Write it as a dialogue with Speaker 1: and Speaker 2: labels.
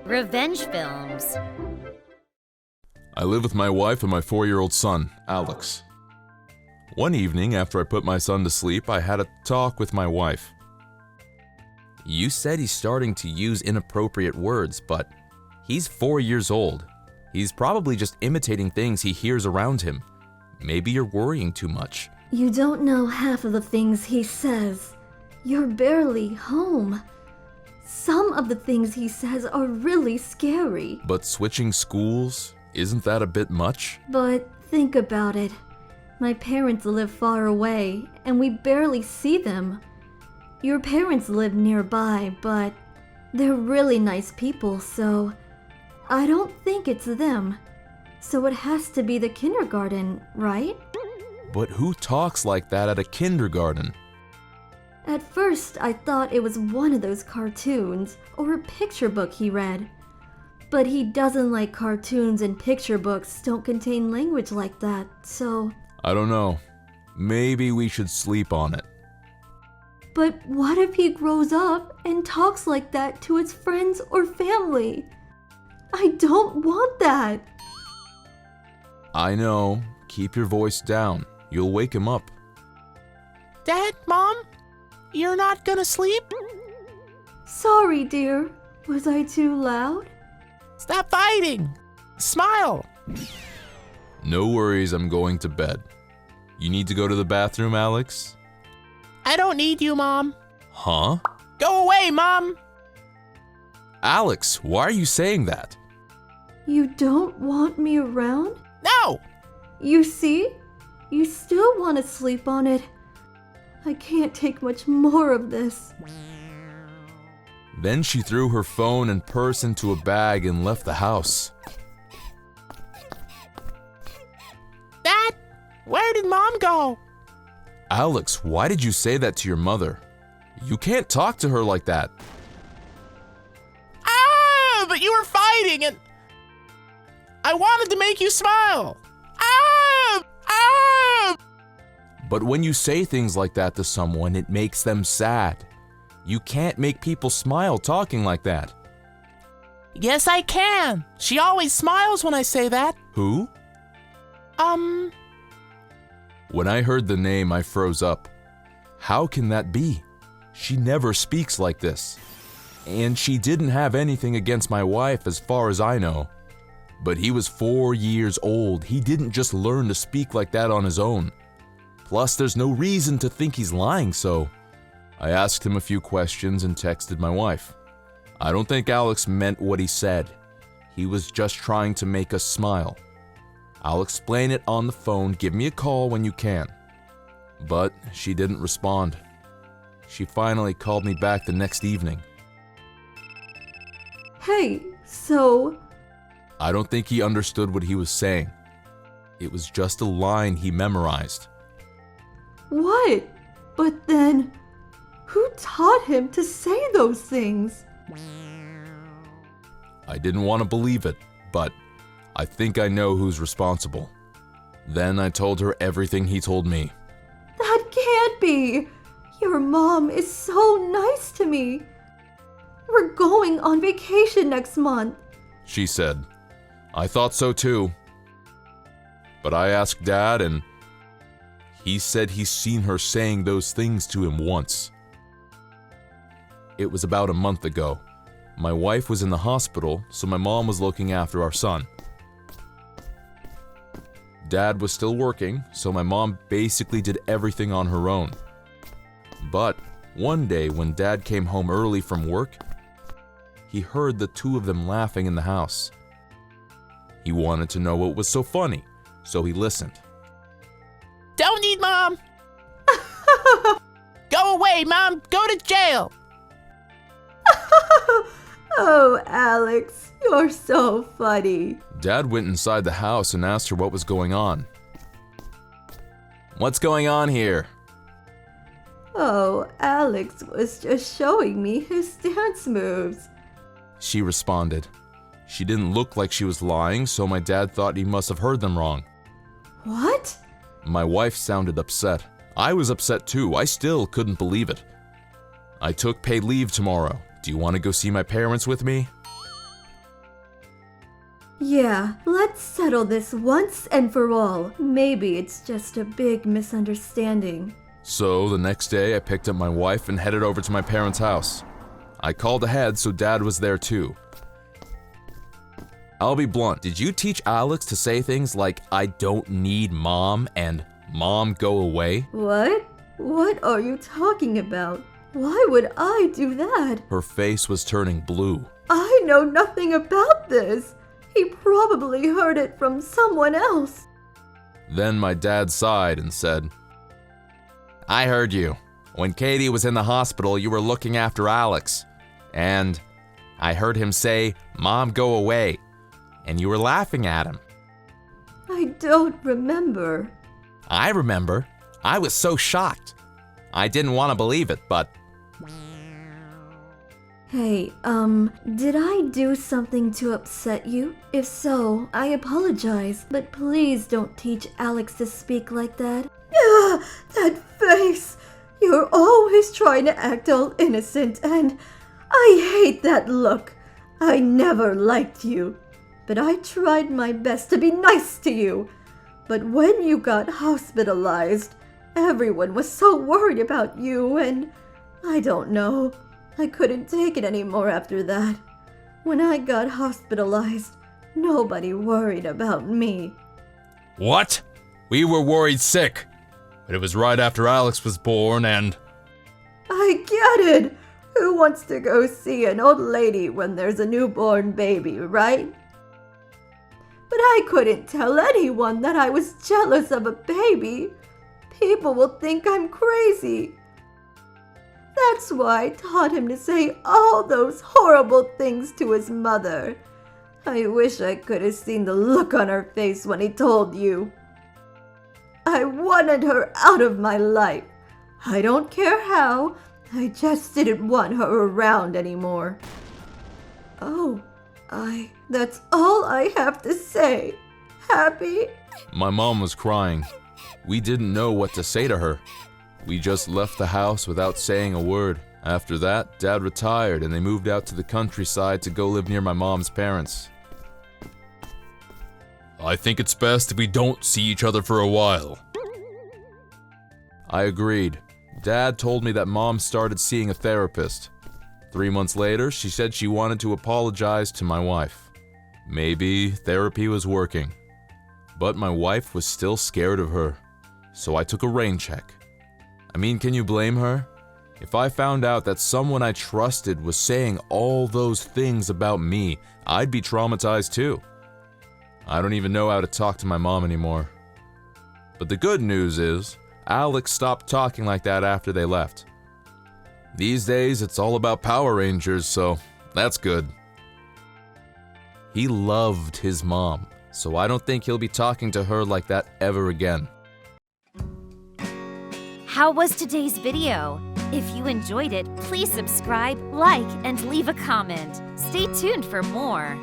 Speaker 1: Revenge films.
Speaker 2: I live with my wife and my 4-year-old son, Alex. One evening, after I put my son to sleep, I had a talk with my wife. You said he's starting to use inappropriate words, but he's 4 years old. He's probably just imitating things he hears around him. Maybe you're worrying too much.
Speaker 3: You don't know half of the things he says. You're barely home. Some of the things he says are really scary.
Speaker 2: But switching schools, isn't that a bit much?
Speaker 3: But think about it. My parents live far away, and we barely see them. Your parents live nearby, but they're really nice people, so I don't think it's them. So it has to be the kindergarten, right?
Speaker 2: But who talks like that at a kindergarten?
Speaker 3: At first, I thought it was one of those cartoons or a picture book he read. But he doesn't like cartoons, and picture books don't contain language like that, so...
Speaker 2: I don't know. Maybe we should sleep on it.
Speaker 3: But what if he grows up and talks like that to his friends or family? I don't want that.
Speaker 2: I know. Keep your voice down. You'll wake him up.
Speaker 4: Dad, Mom, you're not gonna sleep?
Speaker 3: Sorry, dear. Was I too loud?
Speaker 4: Stop fighting! Smile!
Speaker 2: No worries, I'm going to bed. You need to go to the bathroom, Alex?
Speaker 4: I don't need you, Mom.
Speaker 2: Huh?
Speaker 4: Go away, Mom!
Speaker 2: Alex, why are you saying that?
Speaker 3: You don't want me around?
Speaker 4: No!
Speaker 3: You see? You still want to sleep on it. I can't take much more of this.
Speaker 2: Then she threw her phone and purse into a bag and left the house.
Speaker 4: Dad, where did Mom go?
Speaker 2: Alex, why did you say that to your mother? You can't talk to her like that.
Speaker 4: Ah, but you were fighting and I wanted to make you smile. Ah! Ah!
Speaker 2: But when you say things like that to someone, it makes them sad. You can't make people smile talking like that.
Speaker 4: Yes, I can. She always smiles when I say that.
Speaker 2: Who? When I heard the name, I froze up. How can that be? She never speaks like this. And she didn't have anything against my wife as far as I know. But he was 4 years old. He didn't just learn to speak like that on his own. Plus, there's no reason to think he's lying, so I asked him a few questions and texted my wife. I don't think Alex meant what he said. He was just trying to make us smile. I'll explain it on the phone. Give me a call when you can. But she didn't respond. She finally called me back the next evening.
Speaker 3: Hey, so...
Speaker 2: I don't think he understood what he was saying. It was just a line he memorized.
Speaker 3: What? But then, who taught him to say those things?
Speaker 2: I didn't want to believe it, but I think I know who's responsible. Then I told her everything he told me.
Speaker 3: That can't be! Your mom is so nice to me. We're going on vacation next month.
Speaker 2: She said. I thought so too. But I asked Dad, and he said he's seen her saying those things to him once. It was about a month ago. My wife was in the hospital, so my mom was looking after our son. Dad was still working, so my mom basically did everything on her own. But one day when Dad came home early from work, he heard the two of them laughing in the house. He wanted to know what was so funny, so he listened.
Speaker 4: Don't need Mom! Go away, Mom! Go to jail!
Speaker 3: Oh, Alex, you're so funny.
Speaker 2: Dad went inside the house and asked her what was going on. What's going on here?
Speaker 3: Oh, Alex was just showing me his dance moves.
Speaker 2: She responded. She didn't look like she was lying, so my dad thought he must have heard them wrong.
Speaker 3: What?
Speaker 2: My wife sounded upset. I was upset too. I still couldn't believe it. I took paid leave tomorrow. Do you want to go see my parents with me?
Speaker 3: Yeah, let's settle this once and for all. Maybe it's just a big misunderstanding.
Speaker 2: So the next day I picked up my wife and headed over to my parents' house. I called ahead so Dad was there too. I'll be blunt, did you teach Alex to say things like, "I don't need Mom" and "Mom, go away"?
Speaker 3: What? What are you talking about? Why would I do that?
Speaker 2: Her face was turning blue.
Speaker 3: I know nothing about this. He probably heard it from someone else.
Speaker 2: Then my dad sighed and said, "I heard you. When Katie was in the hospital, you were looking after Alex. And I heard him say, 'Mom, go away.' And you were laughing at him."
Speaker 3: I don't remember.
Speaker 2: I remember. I was so shocked. I didn't want to believe it, but
Speaker 3: Hey, did I do something to upset you? If so, I apologize, but please don't teach Alex to speak like that. That face! You're always trying to act all innocent, and I hate that look. I never liked you, but I tried my best to be nice to you. But when you got hospitalized, everyone was so worried about you, and I don't know. I couldn't take it anymore after that. When I got hospitalized, nobody worried about me.
Speaker 2: What? We were worried sick. But it was right after Alex was born and...
Speaker 3: I get it. Who wants to go see an old lady when there's a newborn baby, right? But I couldn't tell anyone that I was jealous of a baby. People will think I'm crazy. That's why I taught him to say all those horrible things to his mother. I wish I could have seen the look on her face when he told you. I wanted her out of my life. I don't care how. I just didn't want her around anymore. Oh, that's all I have to say. Happy?
Speaker 2: My mom was crying. We didn't know what to say to her. We just left the house without saying a word. After that, Dad retired and they moved out to the countryside to go live near my mom's parents. I think it's best if we don't see each other for a while. I agreed. Dad told me that Mom started seeing a therapist. 3 months later, she said she wanted to apologize to my wife. Maybe therapy was working. But my wife was still scared of her, so I took a rain check. I mean, can you blame her? If I found out that someone I trusted was saying all those things about me, I'd be traumatized too. I don't even know how to talk to my mom anymore. But the good news is, Alex stopped talking like that after they left. These days, it's all about Power Rangers, so that's good. He loved his mom, so I don't think he'll be talking to her like that ever again.
Speaker 1: How was today's video? If you enjoyed it, please subscribe, like, and leave a comment. Stay tuned for more.